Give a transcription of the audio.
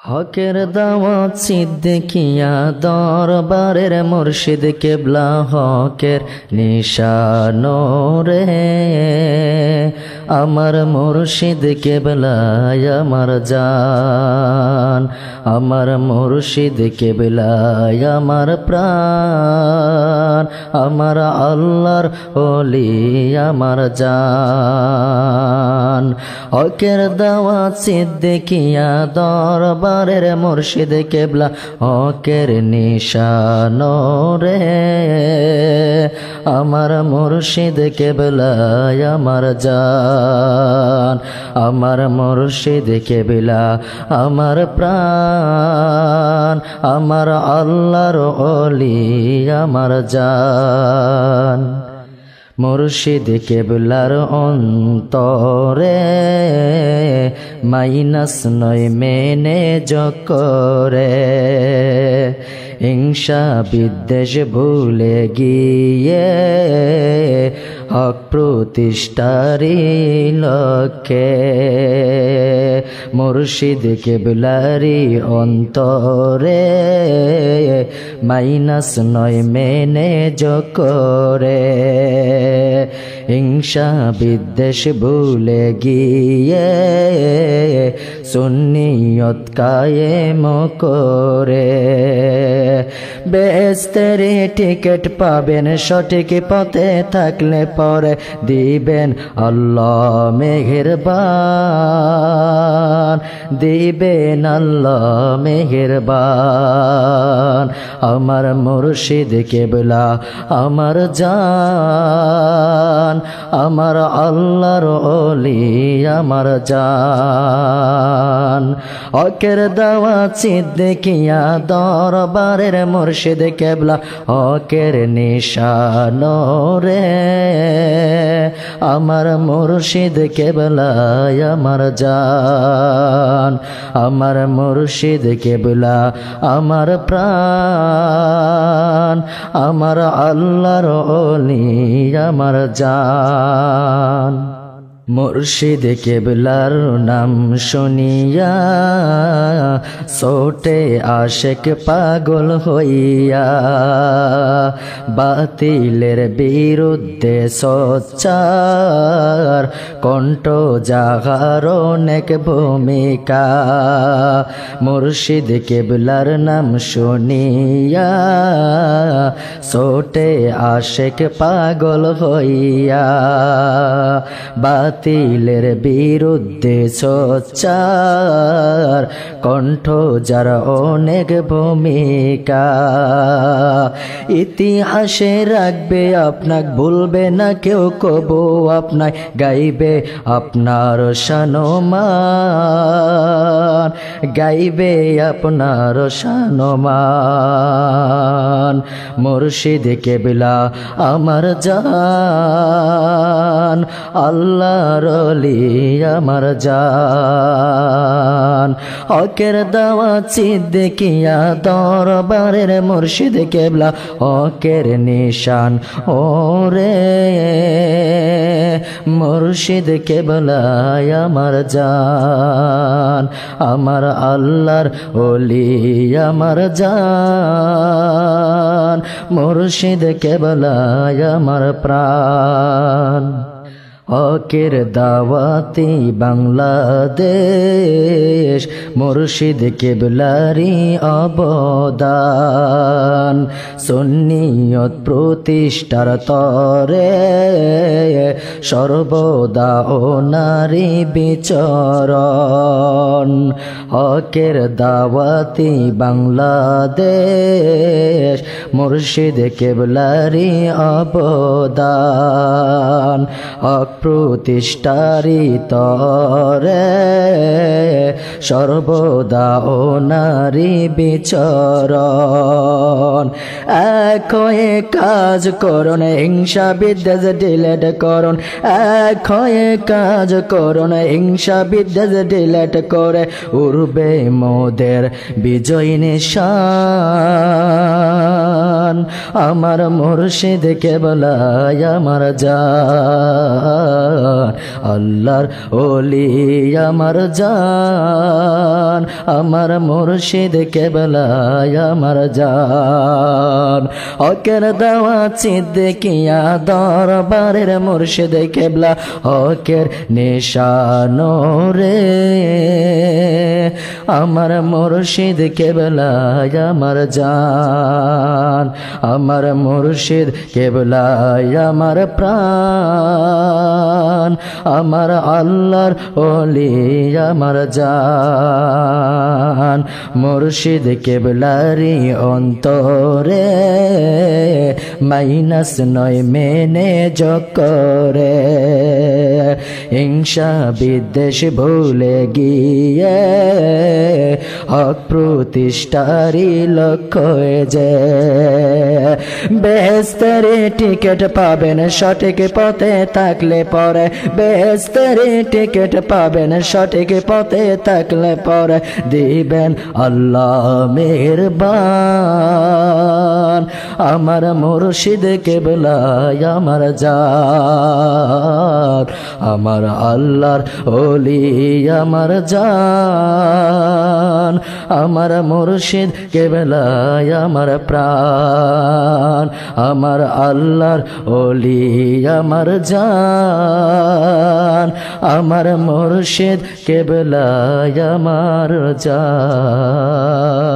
হকের দাওয়াত সিদ্দিকিয়া দরবারের মুর্শিদ কেবলা হকের নিশানো রে আমার মুর্শিদ কেবলায় আমার জান আমার মুর্শিদ কেবলায় আমার প্রাণ আমার আল্লাহর ওলি আমার জান হকের দাওয়াত সিদ্দিকিয়া দরবারের মুর্শিদ কেবলা হকের নিশানো রে আমার মুর্শিদ কেবলায় আমার জান আমার মুর্শিদ কেবলা আমার প্রাণ আমার আল্লাহর ওলি আমার জান মুর্শিদ কেবলার অন্তরে মাইনাস নয় মেনে করে হিংসা বিদ্বেষ ভুলে গিয়ে হক প্রতিষ্ঠারি লক্ষ্যে মুর্শিদ কেবলারি অন্তরে মাইনাস নয় মেনে করে হিংসা বিদ্বেষ ভুলে গিয়ে সুন্নিয়ত কায়েম করে বেহেশতের টিকিট পাবেন সঠিক পথে থাকলে পরে দিবেন আল্লাহ মেহেরবান দিবেন আল্লাহ মেহেরবান আমার মুর্শিদ কেবলা আমার জান আমার আল্লাহর ওলি আমার জান হকের দাওয়াত সিদ্দিকিয়া দরবারের মুর্শিদ কেবলা হকের নিশানো রে আমার মুর্শিদ কেবলায় আমার জান আমার মুর্শিদ কেবলা আমার প্রাণ আমার আল্লাহর ওলি আমার জান মুর্শিদ কেবলার নাম শুনিয়া ছোটে আশেক পাগল হইয়া বাতিলের বিরুদ্ধে সোচ্চার কণ্ঠ জাগার অনেক ভূমিকা মুর্শিদ কেবলার নাম শুনিয়া ছোটে আশেক পাগল হইয়া বাতিলের বিরুদ্ধে সোচ্চার কণ্ঠ যার অনেক ভূমিকা ইতিহাসে রাখবে আপনাকে ভুলবে না কেউ কবু আপনায় গাইবে আপনার শানমান গাইবে আপনার শানমান মুর্শিদ কেবলা আমার জান আল্লাহর ওলি আমার জান হকের দাওয়াত সিদ্দিকিয়া দরবারের মুর্শিদ কেবলা হকের নিশান ওরে মুর্শিদ কেবলায় আমার জান আমার আল্লাহর ওলি আমার জান মুর্শিদ কেবলায় আমার প্রাণ হকের দাওয়াতি বাংলাদেশ মুর্শিদ কেবলারি অবদান সুন্নিয়ত প্রতিষ্ঠার তরে সর্বদা ও নারী বিচরণ হকের দাওয়াতি বাংলাদেশ মুর্শিদ কেবলারি অবদান হক প্রতিষ্ঠারি তরে সর্বদা ও নারী বিচরণ এক হয়ে কাজ করুন হিংসা বিদ্বেষ ডিলেট করুন এক হয়ে কাজ করুন হিংসা বিদ্বেষ ডিলেট করে উড়বে মোদের বিজয় নিশান আমার মুর্শিদ কেবলাই আমার জান, আল্লাহর ওলি আমার জান, আমার মুর্শিদ কেবলাই আমার জান। হকের দাওয়া সিদ্দিকিয়া দরবারের মুর্শিদ কেবলা হকের নিশানো রে, আমার মুর্শিদ কেবলাই আমার জান, আমার মুর্শিদ কেবলাই আমার প্রাণ, আমার আল্লাহর ওলি আমার জান। মুর্শিদ কেবলারি অন্তরে মাইনাস নয় মেনে যোগ করে, হিংসা বিদ্বেষ ভুলে গিয়ে হক প্রতিষ্ঠারি লক্ষ্য যে, বেহেশতের টিকিট পাবেন সঠিক পথে থাকলে পরে, বেহেশতের টিকিট পাবেন সঠিক পথে থাকলে পরে, দিবেন আল্লাহ মেহেরবান, আমার মুর্শিদ কেবলাই আমার জান, আমার আল্লাহর ওলি আমার জান, আমার মুর্শিদ কেবলাই আমার প্রাণ, আমার আল্লাহর ওলি আমার জান, আমার মুর্শিদ কেবলাই আমার জান।